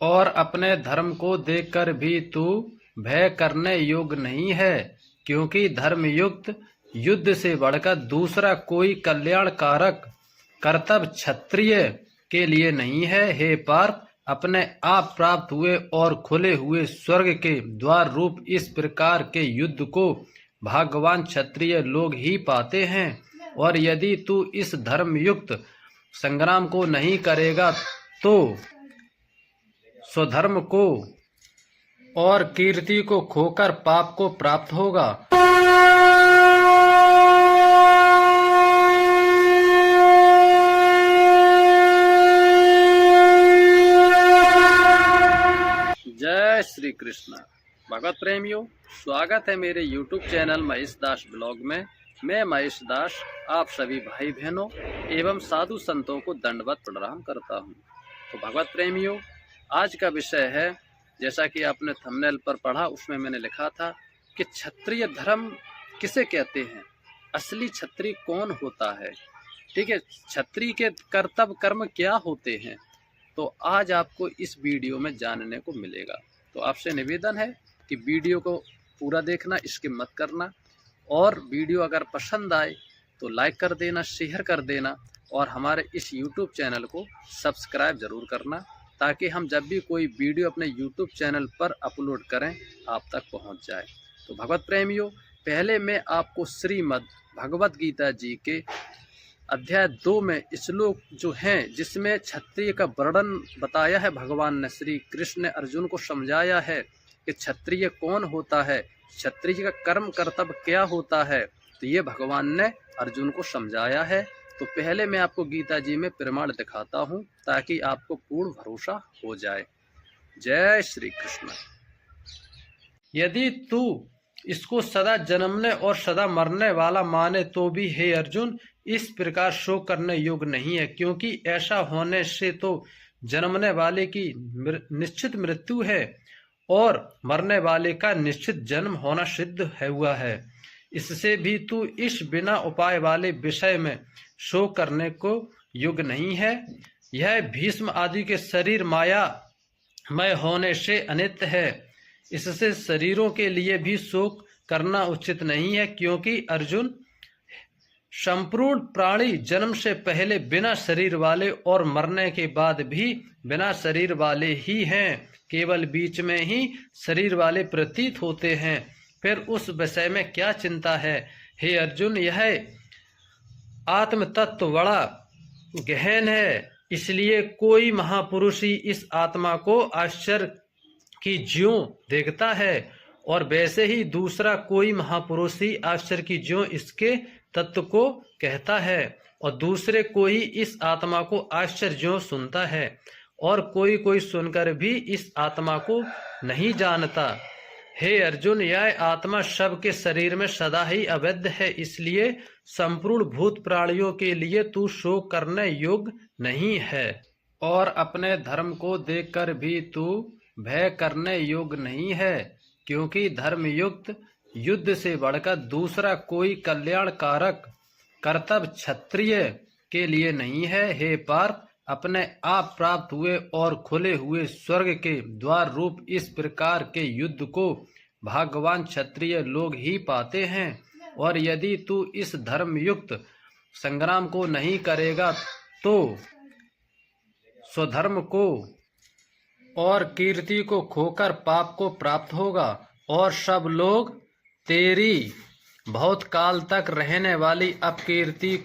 और अपने धर्म को देखकर भी तू भय करने योग्य नहीं है, क्योंकि धर्मयुक्त युद्ध से बढ़कर दूसरा कोई कल्याणकारक कर्तव्य क्षत्रिय के लिए नहीं है। हे पार्थ, अपने आप प्राप्त हुए और खुले हुए स्वर्ग के द्वार रूप इस प्रकार के युद्ध को भाग्यवान क्षत्रिय लोग ही पाते हैं। और यदि तू इस धर्मयुक्त संग्राम को नहीं करेगा तो स्वधर्म को और कीर्ति को खोकर पाप को प्राप्त होगा। जय श्री कृष्ण। भगवत प्रेमियों, स्वागत है मेरे YouTube चैनल महेश दास ब्लॉग में। मैं महेश दास आप सभी भाई बहनों एवं साधु संतों को दंडवत प्रणाम करता हूं। तो भगवत प्रेमियों, आज का विषय है, जैसा कि आपने थंबनेल पर पढ़ा, उसमें मैंने लिखा था कि क्षत्रिय धर्म किसे कहते हैं, असली क्षत्रिय कौन होता है। ठीक है, क्षत्रिय के कर्तव्य कर्म क्या होते हैं, तो आज आपको इस वीडियो में जानने को मिलेगा। तो आपसे निवेदन है कि वीडियो को पूरा देखना, स्किप मत करना, और वीडियो अगर पसंद आए तो लाइक कर देना, शेयर कर देना, और हमारे इस YouTube चैनल को सब्सक्राइब जरूर करना, ताकि हम जब भी कोई वीडियो अपने YouTube चैनल पर अपलोड करें आप तक पहुंच जाए। तो भगवत प्रेमियों, पहले मैं आपको श्रीमद् भगवत गीता जी के अध्याय 2 में श्लोक जो हैं, जिसमें क्षत्रिय का वर्णन बताया है, भगवान ने श्री कृष्ण ने अर्जुन को समझाया है कि क्षत्रिय कौन होता है, क्षत्रिय का कर्म कर्तव्य क्या होता है, तो ये भगवान ने अर्जुन को समझाया है। तो पहले मैं आपको गीता जी में प्रमाण दिखाता हूँ, ताकि आपको पूर्ण भरोसा हो जाए। जय श्री कृष्ण। यदि तू इसको सदा जन्मने और सदा मरने वाला माने तो भी हे अर्जुन, इस प्रकार शोक करने योग्य नहीं है, क्योंकि ऐसा होने से तो जन्मने वाले की निश्चित मृत्यु है और मरने वाले का निश्चित जन्म होना सिद्ध है हुआ है। इससे भी तू इस बिना उपाय वाले विषय में शोक करने को योग्य नहीं है। यह भीष्म आदि के शरीर मायामय होने से अनित्य है, इससे शरीरों के लिए भी शोक करना उचित नहीं है, क्योंकि अर्जुन, संपूर्ण प्राणी जन्म से पहले बिना शरीर वाले और मरने के बाद भी बिना शरीर वाले ही हैं, केवल बीच में ही शरीर वाले प्रतीत होते हैं। फिर उस विषय में क्या चिंता है। हे अर्जुन, यह आत्म तत्व बड़ा गहन है, इसलिए कोई महापुरुष ही इस आत्मा को आश्चर्य की ज्यों देखता है, और वैसे ही दूसरा कोई महापुरुष ही आश्चर्य की ज्यों इसके तत्व को कहता है, और दूसरे कोई इस आत्मा को आश्चर्य ज्यों सुनता है, और कोई कोई सुनकर भी इस आत्मा को नहीं जानता। हे अर्जुन, यह आत्मा सबके शरीर में सदा ही अवैध है, इसलिए संपूर्ण भूत प्राणियों के लिए तू शोक करने योग्य नहीं है, और अपने धर्म को देखकर भी तू भय करने योग्य नहीं है, क्योंकि धर्मयुक्त युद्ध से बढ़कर दूसरा कोई कल्याणकारक कर्तव्य क्षत्रिय के लिए नहीं है। हे पार्थ, अपने आप प्राप्त हुए और खुले हुए स्वर्ग के द्वार रूप इस प्रकार के युद्ध को भाग्यवान क्षत्रिय लोग ही पाते हैं। और यदि तू इस धर्मयुक्त संग्राम को नहीं करेगा तो स्वधर्म को और कीर्ति को खोकर पाप को प्राप्त होगा, और सब लोग तेरी बहुत काल तक रहने वाली अपकीर्ति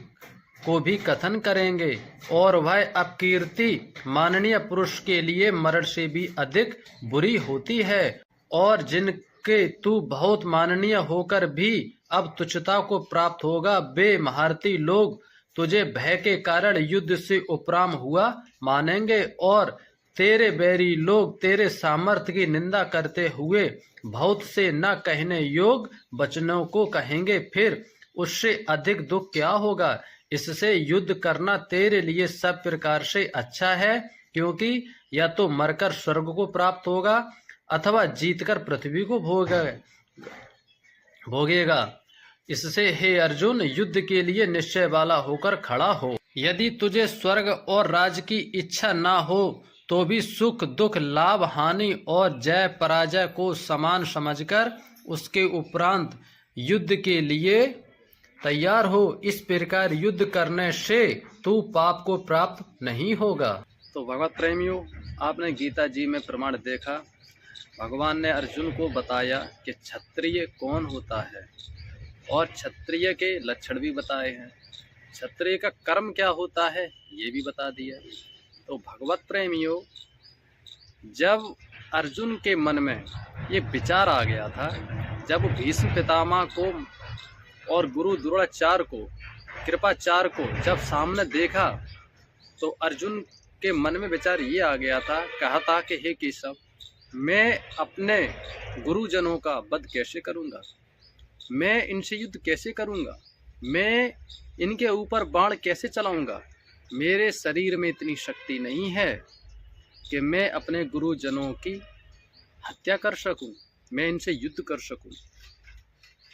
को भी कथन करेंगे, और वह अपकीर्ति माननीय पुरुष के लिए मरण से भी अधिक बुरी होती है। और जिनके तू बहुत माननीय होकर भी अब तुच्छता को प्राप्त होगा, वे महारथी लोग तुझे भय के कारण युद्ध से उपराम हुआ मानेंगे, और तेरे बैरी लोग तेरे सामर्थ्य की निंदा करते हुए बहुत से न कहने योग्य वचनों को कहेंगे। फिर उससे अधिक दुख क्या होगा। इससे युद्ध करना तेरे लिए सब प्रकार से अच्छा है, क्योंकि या तो मरकर स्वर्ग को प्राप्त होगा अथवा जीतकर पृथ्वी को भोगेगा। इससे हे अर्जुन, युद्ध के लिए निश्चय वाला होकर खड़ा हो। यदि तुझे स्वर्ग और राज्य की इच्छा ना हो तो भी सुख दुख लाभ हानि और जय पराजय को समान समझकर उसके उपरांत युद्ध के लिए तैयार हो। इस प्रकार युद्ध करने से तू पाप को प्राप्त नहीं होगा। तो भगवत प्रेमियों, आपने गीता जी में प्रमाण देखा। भगवान ने अर्जुन को बताया कि क्षत्रिय कौन होता है और क्षत्रिय के लक्षण भी बताए हैं। क्षत्रिय का कर्म क्या होता है ये भी बता दिया। तो भगवत प्रेमियों, जब अर्जुन के मन में ये विचार आ गया था, जब भीष्म पितामह को और गुरु द्रोणाचार्य को, कृपाचार्य को जब सामने देखा, तो अर्जुन के मन में विचार ये आ गया था, कहा था कि हे केशव, मैं अपने गुरुजनों का वध कैसे करूंगा, मैं इनसे युद्ध कैसे करूंगा, मैं इनके ऊपर बाण कैसे चलाऊंगा। मेरे शरीर में इतनी शक्ति नहीं है कि मैं अपने गुरुजनों की हत्या कर सकूं, मैं इनसे युद्ध कर सकूं।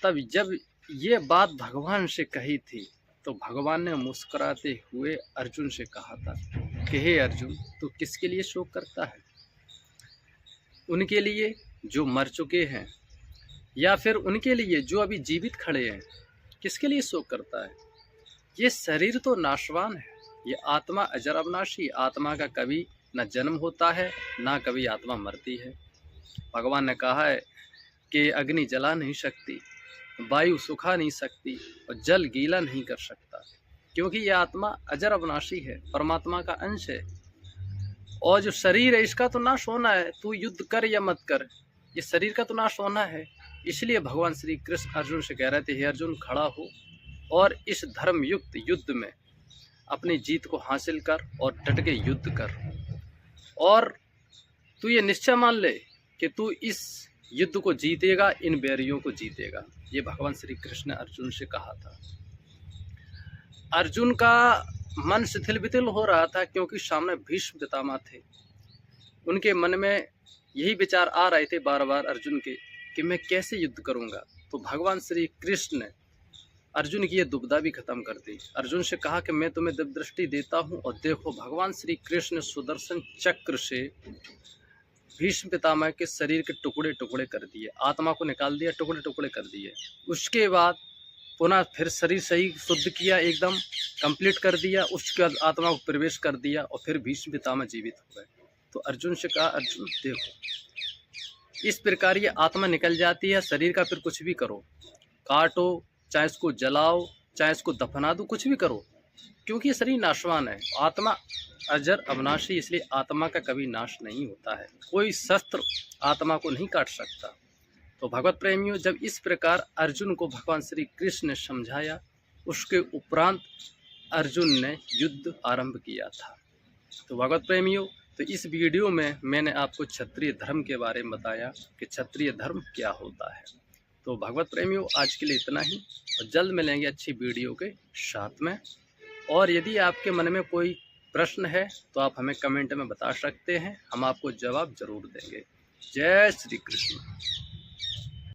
तब जब ये बात भगवान से कही थी, तो भगवान ने मुस्कुराते हुए अर्जुन से कहा था कि हे अर्जुन, तू किसके लिए शोक करता है? उनके लिए जो मर चुके हैं या फिर उनके लिए जो अभी जीवित खड़े हैं? किसके लिए शोक करता है? ये शरीर तो नाशवान है, ये आत्मा अजर अविनाशी। आत्मा का कभी न जन्म होता है, ना कभी आत्मा मरती है। भगवान ने कहा है कि अग्नि जला नहीं सकती, वायु सुखा नहीं सकती और जल गीला नहीं कर सकता, क्योंकि ये आत्मा अजर अविनाशी है, परमात्मा का अंश है। और जो शरीर है इसका तो नाश होना है, तू युद्ध कर या मत कर, ये शरीर का तो नाश होना है। इसलिए भगवान श्री कृष्ण अर्जुन से कह रहे थे, हे अर्जुन, खड़ा हो और इस धर्म युक्त युद्ध में अपनी जीत को हासिल कर और डट के युद्ध कर। और तू ये निश्चय मान ले कि तू इस युद्ध को जीतेगा, इन बैरियों को जीतेगा। ये भगवान श्री कृष्ण ने अर्जुन से कहा था। अर्जुन का मन शिथिल बिथिल हो रहा था, क्योंकि सामने भीष्म पितामह थे। उनके मन में यही विचार आ रहे थे बार बार अर्जुन के कि मैं कैसे युद्ध करूंगा। तो भगवान श्री कृष्ण ने अर्जुन की ये दुविधा भी खत्म कर दी। अर्जुन से कहा कि मैं तुम्हें दिव्य दृष्टि देता हूं, और देखो, भगवान श्री कृष्ण ने सुदर्शन चक्र से भीष्म पितामह के शरीर के टुकड़े टुकड़े कर दिए, आत्मा को निकाल दिया, टुकड़े टुकड़े कर दिए। उसके बाद पुनः फिर शरीर सही शुद्ध किया, एकदम कंप्लीट कर दिया, उसके बाद आत्मा को प्रवेश कर दिया, और फिर भीष्म पितामह जीवित हो गए। तो अर्जुन से कहा, अर्जुन देखो, इस प्रकार ये आत्मा निकल जाती है शरीर का, फिर कुछ भी करो, काटो, चाहे इसको जलाओ, चाहे इसको दफना दो, कुछ भी करो, क्योंकि ये शरीर नाशवान है, आत्मा अजर अविनाशी, इसलिए आत्मा का कभी नाश नहीं होता है। कोई शस्त्र आत्मा को नहीं काट सकता। तो भगवत प्रेमियों, जब इस प्रकार अर्जुन को भगवान श्री कृष्ण ने समझाया, उसके उपरांत अर्जुन ने युद्ध आरंभ किया था। तो भगवत प्रेमियों, तो इस वीडियो में मैंने आपको क्षत्रिय धर्म के बारे में बताया कि क्षत्रिय धर्म क्या होता है। तो भगवत प्रेमियों, आज के लिए इतना ही, और जल्द मिलेंगे अच्छी वीडियो के साथ में। और यदि आपके मन में कोई प्रश्न है तो आप हमें कमेंट में बता सकते हैं, हम आपको जवाब जरूर देंगे। जय श्री कृष्ण।